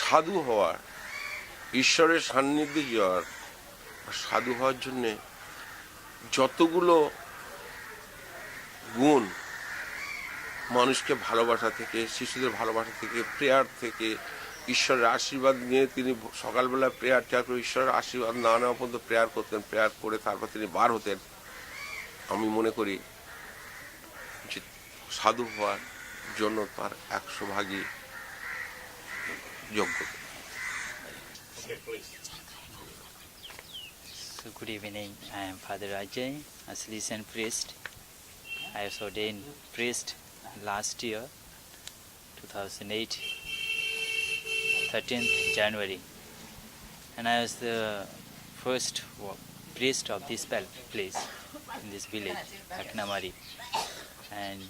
সাধু হওয়ার, ঈশ্বরের সান্নিধ্যে যাওয়ার, সাধু হওয়ার জন্যে যতগুলো গুণ, মানুষকে ভালোবাসা থেকে, শিশুদের ভালোবাসা থেকে, প্রেয়ার থেকে, ঈশ্বরের আশীর্বাদ নিয়ে তিনি সকালবেলা প্রেয়ার ত্যাগ করে ঈশ্বরের আশীর্বাদ না নেওয়া পর্যন্ত প্রেয়ার করতেন, প্রেয়ার করে তারপর তিনি বার হতেন। আমি মনে করি যে সাধু হওয়ার জন্য তার 100 ভাগই যোগ্য। So good evening, I am Father Ajay, a Salesian priest. I was ordained priest last year, 2008, 13th January. And I was the first priest of this place, in this village, Aknamari. And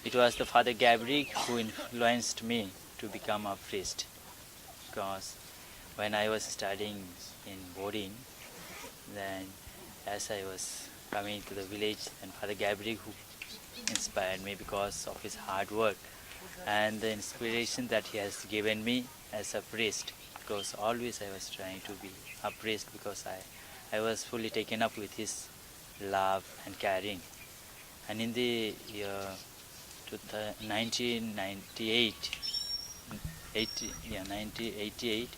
it was the Father Gabrić who influenced me to become a priest. Because when I was studying in boarding, then as I was coming to the village, and Father Gabrić who inspired me because of his hard work and the inspiration that he has given me as a priest, because always I was trying to be a priest because I was fully taken up with his love and caring. And in the year 1988,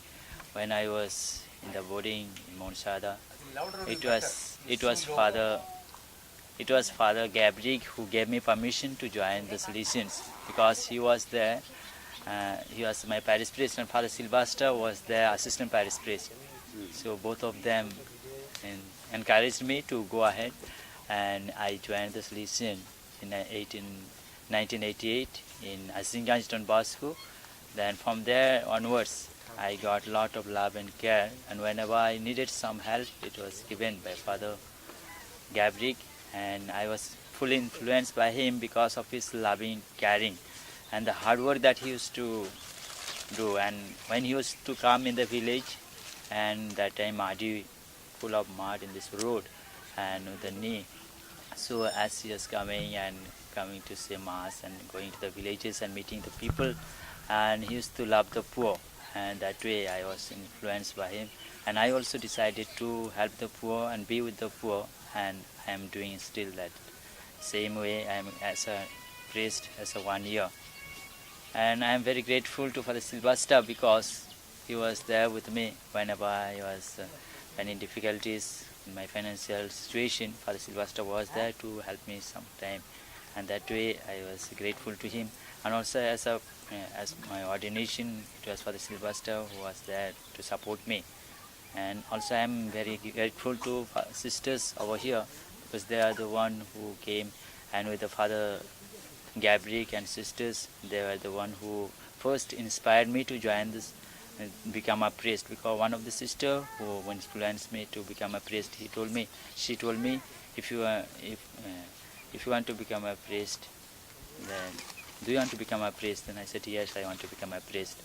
when I was in the boarding in Mount Sada, it was Father Gabrić who gave me permission to join the Salesians, because he was there. He was my parish priest, and Father Sylvester was their assistant parish priest. So both of them encouraged me to go ahead, and I joined the Salesian in 1988 in Asinganj Don Bosco. Then from there onwards, I got a lot of love and care, and whenever I needed some help, it was given by Father Gabrić, and I was fully influenced by him because of his loving, caring, and the hard work that he used to do. And when he used to come in the village, and that time muddy, full of mud in this road, and with the knee. So as he was coming to say mass and going to the villages and meeting the people, and he used to love the poor, and that way I was influenced by him, and I also decided to help the poor and be with the poor, and I am doing still that same way. I am as a priest as a 1 year, and I am very grateful to Father Sylvester because he was there with me whenever I was in difficulties in my financial situation. Father Sylvester was there to help me sometime, and that way I was grateful to him. And also as my ordination, it was Father Sylvester who was there to support me. And also I am very grateful to sisters over here, because they are the one who came, and with the Father Gabrić and sisters, they were the one who first inspired me to join this, become a priest. Because one of the sister who influenced me to become a priest, she told me, if you want to become a priest, then do you want to become a priest? Then I said, yes, I want to become a priest.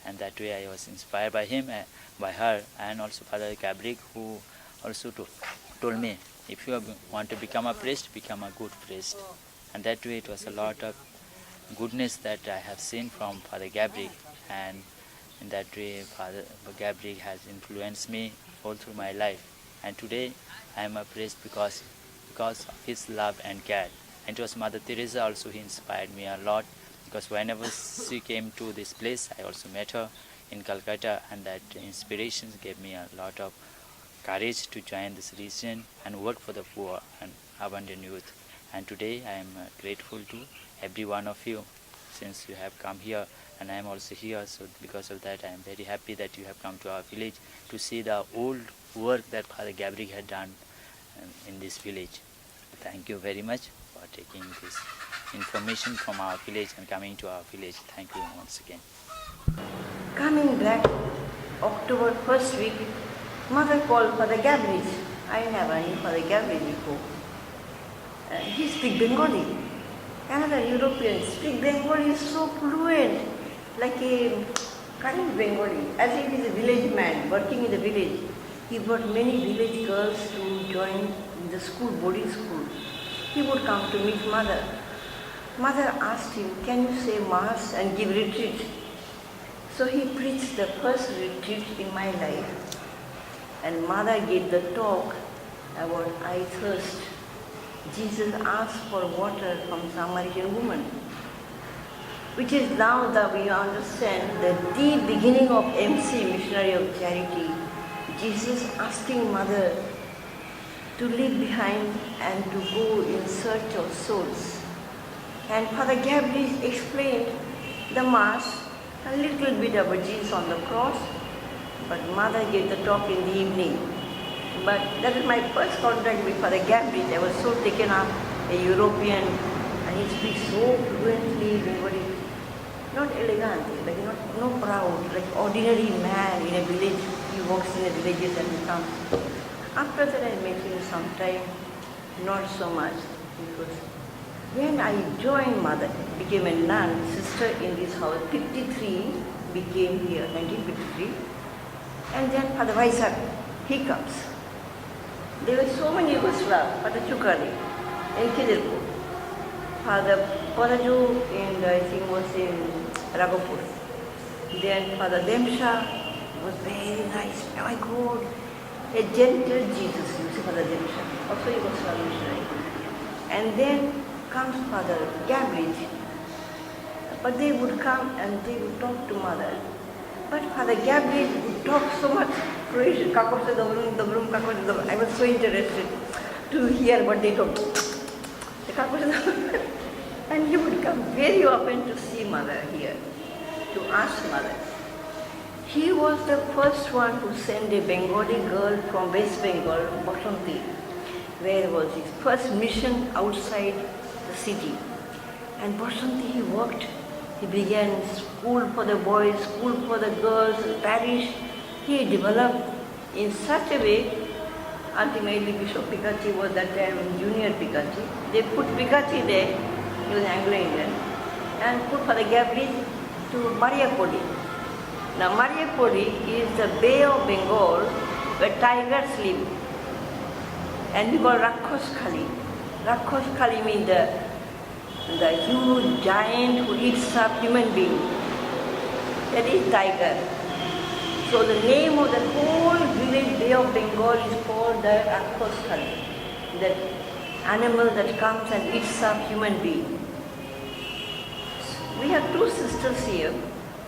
And that way I was inspired by him, by her, and also Father Gabrić, who also told me, if you want to become a priest, become a good priest. And that way it was a lot of goodness that I have seen from Father Gabrić, and in that way Father Gabrić has influenced me all through my life. And today I am a priest because of his love and care. And it was Mother Teresa also who inspired me a lot, because whenever she came to this place, I also met her in Calcutta, and that inspiration gave me a lot of courage to join this religion and work for the poor and abandoned youth. And today I am grateful to every one of you, since you have come here, and I am also here. So because of that, I am very happy that you have come to our village to see the old work that Father Gabrić had done in this village. Thank you very much for taking this information from our village and coming to our village. Thank you once again. Coming back October 1st week, Mother called Father Gabrić. I never knew Father Gabrić before. He speaks Bengali. Another European speak Bengali so fluent, like a current Bengali, as if he is a village man working in the village. He brought many village girls to join the school, boarding school. He would come to meet Mother. Mother asked him, can you say Mass and give retreat? So he preached the first retreat in my life, and Mother gave the talk about I thirst. Jesus asked for water from Samaritan woman, which is now that we understand that the beginning of MC, Missionary of Charity, Jesus asking Mother to leave behind and to go in search of souls. And Father Gabrić explained the Mass, a little bit about Jesus on the cross, but Mother gave the talk in the evening. But that is my first contact with Father Gabrić. I was so taken up, a European, and he speaks so fluently, very, not elegant, like no proud, like ordinary man in a village. He walks in the villages and he comes. After that I met him sometime, not so much, because when I joined Mother, became a nun, sister in this house, 53, became here, 1953. And then Father Vaisak, he comes. There were so many Yugoslavs, Father Chukari, in Kidilpur, Father Poraju, and I think was in Ragopur. Then Father Demsha was very nice. Oh my God, a gentle Jesus, you see Father Demsha, also Yugoslav missionary. And then comes Father Gabrić. But they would come and they would talk to Mother. But Father Gabrić would talk so much Croatian. I was so interested to hear what they talk. And he would come very often to see Mother here, to ask Mother. He was the first one to send a Bengali girl from West Bengal, Basanti, where was his first mission outside the city. And Basanti he worked. He began school for the boys, school for the girls, parish. He developed in such a way, ultimately Bishop Pikachi was that time junior Pikachi. They put Pikachi there, he was Anglo-Indian, and put Father Gabrić to Mariapodi. Now Mariapodi is the Bay of Bengal where tigers live. And we call Rakhos Khali. Rakhos Khali means the huge giant who eats up human being. That is tiger. So the name of the whole village Bay of Bengal is called the Rakhos Khali, that animal that comes and eats up human being. We have two sisters here,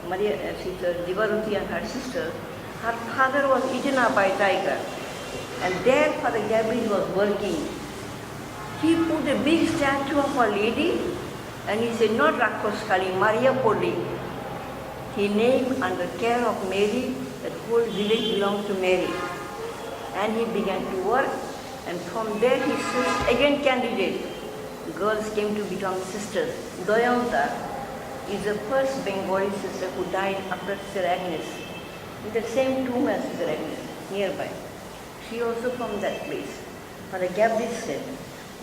sister Divaruti and her sister. Her father was eaten up by tiger, and there Father Gabrić was working. He put a big statue of Our Lady, and he said, not Rakhos Khali, Mariapodi. He named under care of Mary, that whole village belonged to Mary. And he began to work, and from there he again candidate. Girls came to become sisters. Doyanta is the first Bengali sister who died after Sister Agnes, in the same tomb as Sister Agnes, nearby. She also from that place. Father Gabrić said,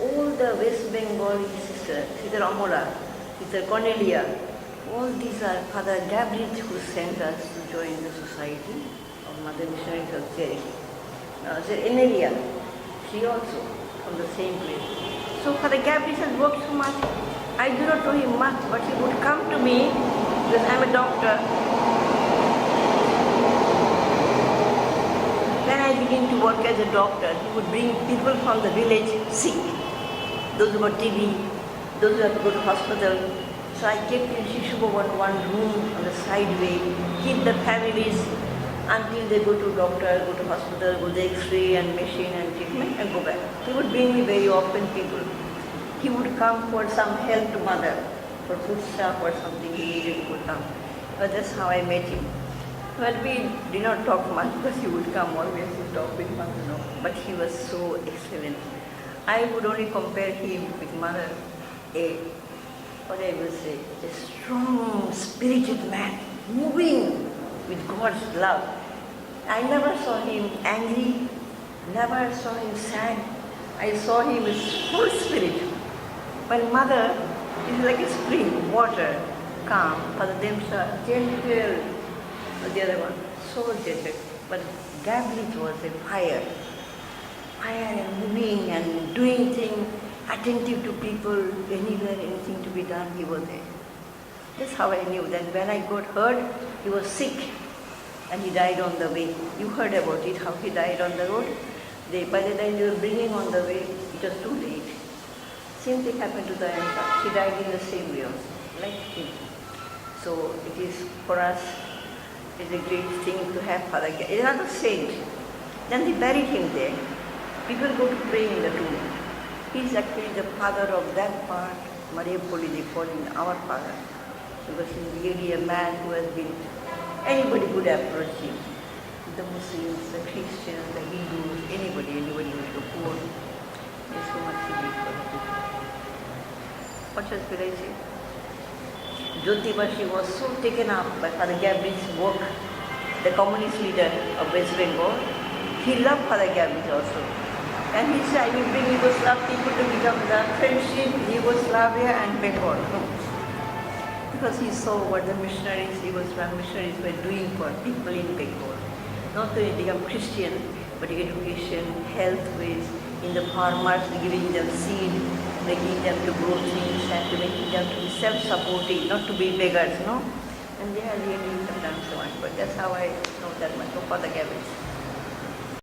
all the West Bengali sisters, Sister Amora, Sister Cornelia, all these are Father Gabrić who sent us to join the Society of Mother Missionaries of Charity. Now, Sister Enelia, she also from the same place. So Father Gabrić has worked so much. I do not know him much, but he would come to me because I am a doctor. When I began to work as a doctor, he would bring people from the village sick. Those who got TB, those who had to go to hospital. So I kept in Shishubhavan one room on the side way, keep the families until they go to doctor, go to hospital, go to X-ray and machine and treatment and go back. He would bring me very often people. He would come for some help to Mother, for food stuff or something he needed, he would come. But that's how I met him. Well, we did not talk much because he would come always to talk with Mother, no. But he was so excellent. I would only compare him with Mother, what I will say, a strong, spirited man, moving with God's love. I never saw him angry, never saw him sad. I saw him with full spirit. When Mother is like a spring, water, calm, Father Demsha, gentle, the other one, so gentle. But Gabrić was a fire and moving and doing things, attentive to people, anywhere, anything to be done, he was there. That's how I knew that when I got heard, he was sick and he died on the way. You heard about it, how he died on the road. By the time they were bringing on the way, it was too late. Same thing happened to the Anka. She died in the same way, like him. So it is for us, it's a great thing to have Father Gabrić. It's another saint. Then they buried him there. People go to pray in the tomb. He's actually the father of that part, Maria Poli, they call him our father. Because he's really a man who has been, anybody could approach him. The Muslims, the Christians, the Hindus, anybody who's the poor. There's so much he did for the people. What else will I say? Jyotibashi was so taken up by Father Gabrić's work, the communist leader of West Bengal. He loved Father Gabrić also. And he said, I will bring Yugoslav people to become the friendship, Yugoslavia and Bengal. Because he saw what the missionaries, Yugoslav missionaries were doing for people in Bengal. Not only become Christian, but education, health ways, in the farmers, giving them seed, making them to grow things and to making them to be self-supporting, not to be beggars, no? And they are really have done so much. But that's how I know that much of Father Gabrić.